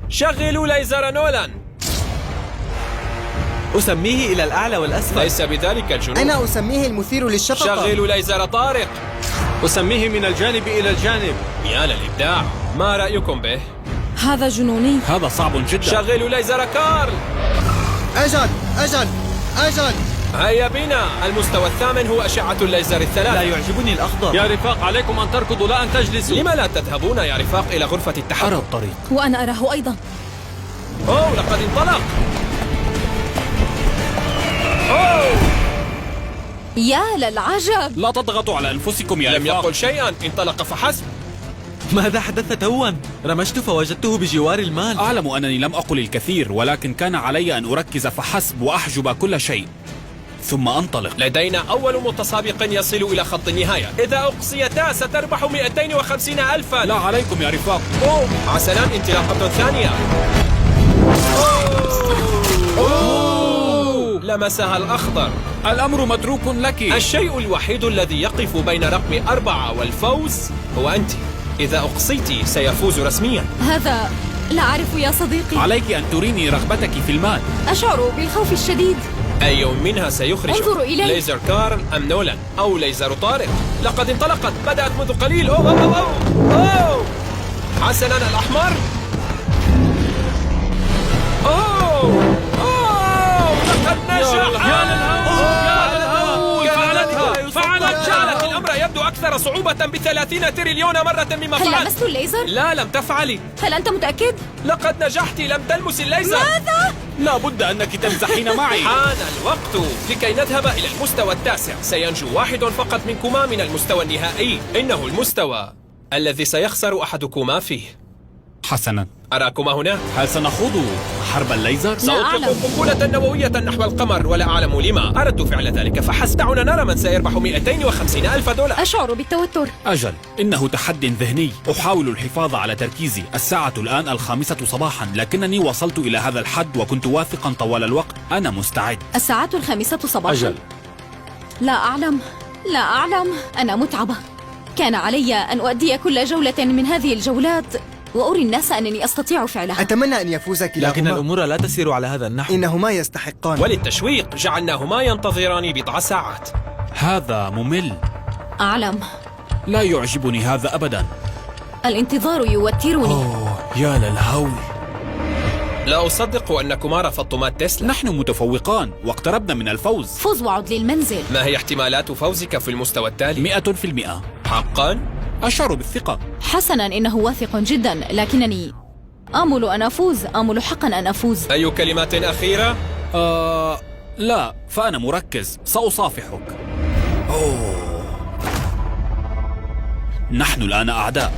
شغلوا ليزر نولان. أسميه إلى الأعلى والأسفل. ليس بذلك الجنون. أنا أسميه المثير للشفقة. شغلوا ليزر طارق. أسميه من الجانب إلى الجانب. يا للإبداع. ما رأيكم به؟ هذا جنوني. هذا صعب جدا. شغلوا ليزر كارل. أجل أجل أجل. هيا بنا. المستوى الثامن هو أشعة الليزر لا الثلاث. يعجبني الأخضر. يا رفاق، عليكم أن تركضوا لا أن تجلسوا. لما لا تذهبون يا رفاق إلى غرفة أرى التحرك؟ الطريق. وأنا أراه أيضا. أوه لقد انطلق. أوه يا للعجب. لا تضغطوا على أنفسكم يا لم رفاق. يقل شيئا، انطلق فحسب. ماذا حدث توا؟ رمشت فوجدته بجوار المال. أعلم أنني لم أقل الكثير، ولكن كان علي أن أركز فحسب وأحجب كل شيء ثم أنطلق. لدينا أول متسابق يصل إلى خط النهاية. إذا أقصيتا ستربح 250 ألفا. لا عليكم يا رفاق. أوه عسلا، انطلاقة ثانية. أوه لمسها الأخضر. الأمر متروك لك. الشيء الوحيد الذي يقف بين رقم 4 والفوز هو أنت. إذا أقصيت سيفوز رسميا. هذا لا أعرف يا صديقي. عليك أن تريني رغبتك في المال. أشعر بالخوف الشديد. أي يوم منها سيخرج انظروا إلي. ليزر كارل أم نولان أو ليزر طارق. لقد انطلقت، بدأت منذ قليل. أوه أوه أوه أوه. حسنا الأحمر. أوه أوه لقد نجح. يا للهول. فعلت. جعلت الأمر يبدو أكثر صعوبة ب30 تريليون مرة مما هل فعلت. لمست الليزر؟ لا لم تفعلي. هل أنت متأكد؟ لقد نجحت، لم تلمس الليزر. ماذا؟ لا بد أنك تمزحين معي. حان الوقت لكي نذهب إلى المستوى التاسع. سينجو واحد فقط منكما من المستوى النهائي. إنه المستوى الذي سيخسر أحدكما فيه. حسنا، أراكما هنا. هل سنخوض حرب الليزر؟ سأطلق أعلم. قنبلة نووية نحو القمر ولا أعلم لما. أردت فعل ذلك فحسب. دعونا نرى من سيربح 250 ألف دولار. أشعر بالتوتر. أجل، إنه تحد ذهني. أحاول الحفاظ على تركيزي. الساعة الآن 5 صباحا، لكنني وصلت إلى هذا الحد وكنت واثقا طوال الوقت. أنا مستعد. الساعات 5 صباحا. أجل. لا أعلم. لا أعلم. أنا متعبة. كان علي أن أؤدي كل جولة من هذه الجولات وأري الناس أنني أستطيع فعلها. أتمنى أن يفوز لكن كلاهما. الأمور لا تسير على هذا النحو. إنهما يستحقان. وللتشويق جعلناهما ينتظران بضع ساعات. هذا ممل. أعلم. لا يعجبني هذا أبدا. الانتظار يوترني. أوه يا للهول. لا أصدق أنكما رفضتما تسلا. نحن متفوقان واقتربنا من الفوز. فوز وعد للمنزل. ما هي احتمالات فوزك في المستوى التالي؟ 100%. حقا؟ أشعر بالثقة. حسنا، إنه واثق جدا، لكنني آمل أن أفوز. آمل حقا أن أفوز. أي كلمات أخيرة؟ لا، فأنا مركز. سأصافحك. نحن الآن أعداء.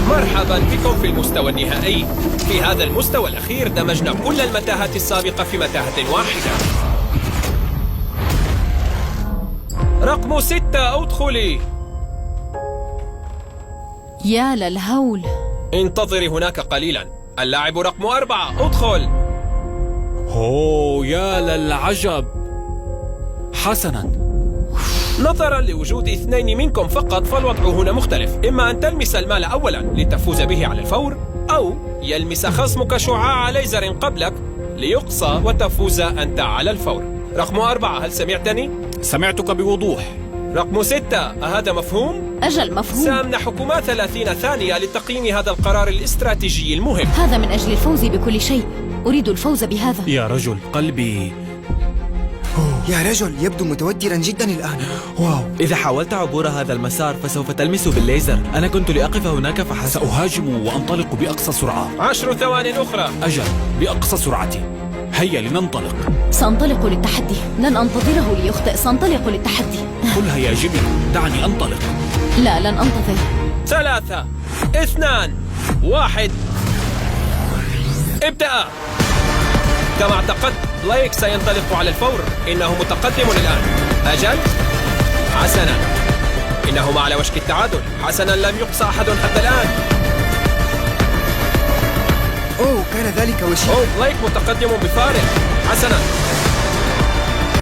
مرحبا بكم في المستوى النهائي. في هذا المستوى الأخير دمجنا كل المتاهات السابقة في متاهة واحدة. رقم 6 ادخلي. يا للهول. انتظري هناك قليلا. اللاعب رقم 4 ادخل. أوه يا للعجب. حسنا. نظرا لوجود 2 منكم فقط فالوضع هنا مختلف. إما أن تلمس المال أولا لتفوز به على الفور، أو يلمس خصمك شعاع ليزر قبلك ليقصى وتفوز أنت على الفور. رقم 4 هل سمعتني؟ سمعتك بوضوح. رقم 6 أهذا مفهوم؟ أجل مفهوم. سأمنحكما 30 ثانية لتقييم هذا القرار الاستراتيجي المهم. هذا من أجل الفوز بكل شيء. أريد الفوز بهذا. يا رجل، قلبي. يا رجل، يبدو متوترا جدا الآن. واو، إذا حاولت عبور هذا المسار فسوف تلمس بالليزر. أنا كنت لأقف هناك فحسب. سأهاجم وأنطلق بأقصى سرعة. 10 ثوان أخرى. أجل، بأقصى سرعتي. هيا لننطلق. سأنطلق للتحدي. لن أنتظره ليخطئ. سأنطلق للتحدي. قلها يا جيمي، دعني أنطلق. لا، لن أنتظر. 3 2 1 ابدأ. كما اعتقدت بليك سينطلق على الفور. إنه متقدم الآن. أجل. حسنا، إنهما على وشك التعادل. حسنا، لم يقصى أحد حتى الآن. أوه، كان ذلك وشيء. بليك متقدم بفارق. حسنا،